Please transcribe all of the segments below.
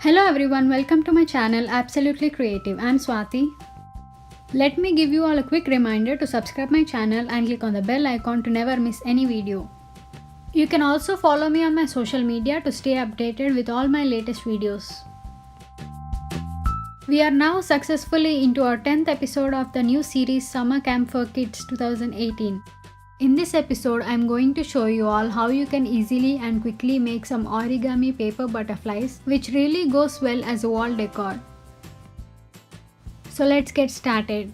Hello everyone, welcome to my channel Absolutely Creative. I'm Swathi. Let me give you all a quick reminder to subscribe my channel and click on the bell icon to never miss any video. You can also follow me on my social media to stay updated with all my latest videos. We are now successfully into our 10th episode of the new series Summer Camp for Kids 2018. In this episode, I am going to show you all how you can easily and quickly make some origami paper butterflies, which really goes well as a wall decor. So let's get started.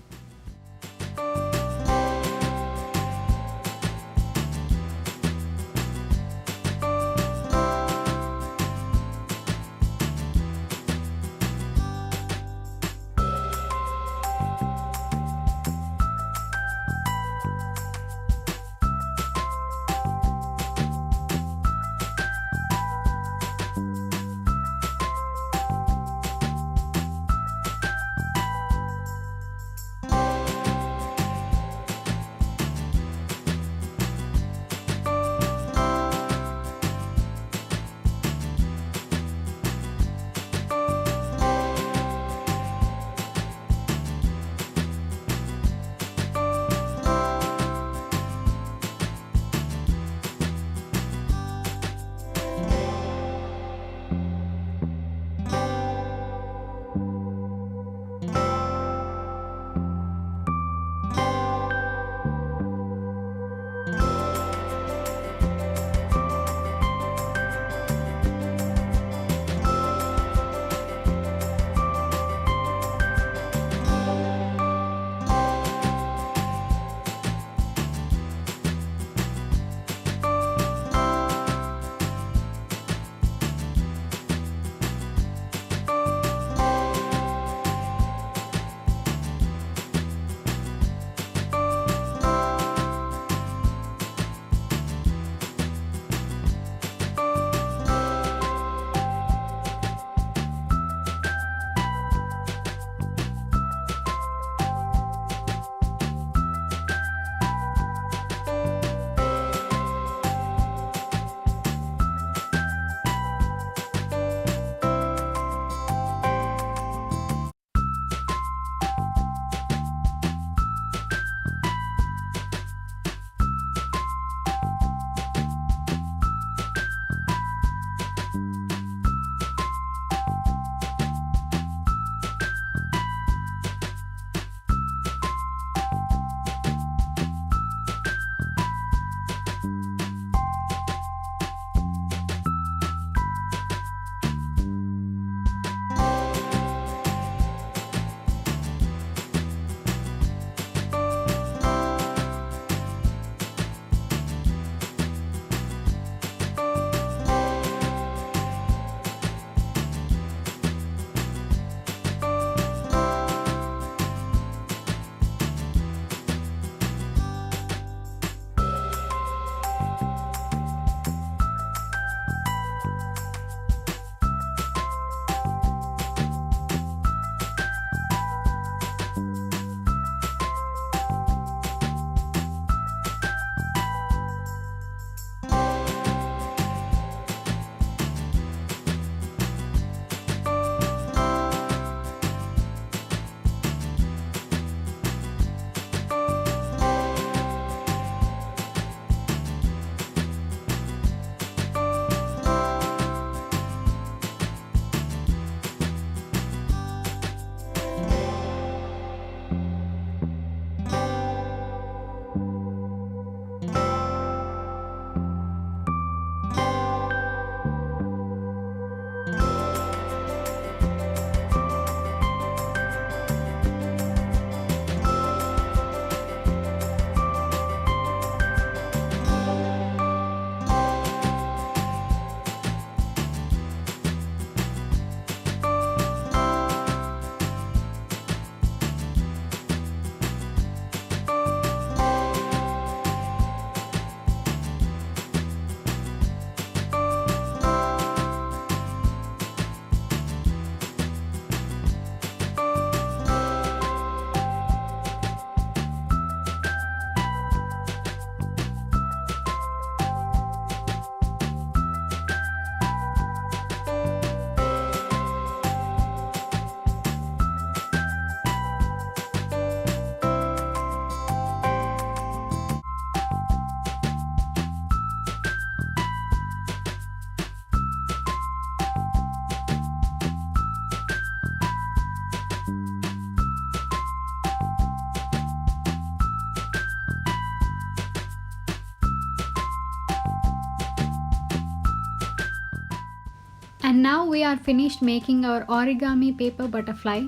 And now we are finished making our origami paper butterfly.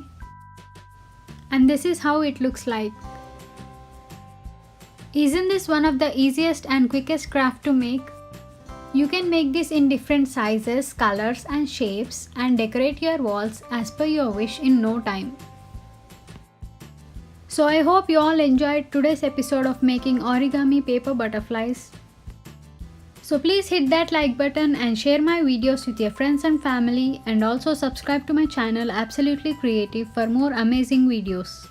And this is how it looks like. Isn't this one of the easiest and quickest craft to make? You can make this in different sizes, colors and shapes and decorate your walls as per your wish in no time. So I hope you all enjoyed today's episode of making origami paper butterflies. So please hit that like button and share my videos with your friends and family, and also subscribe to my channel Absolutely Creative for more amazing videos.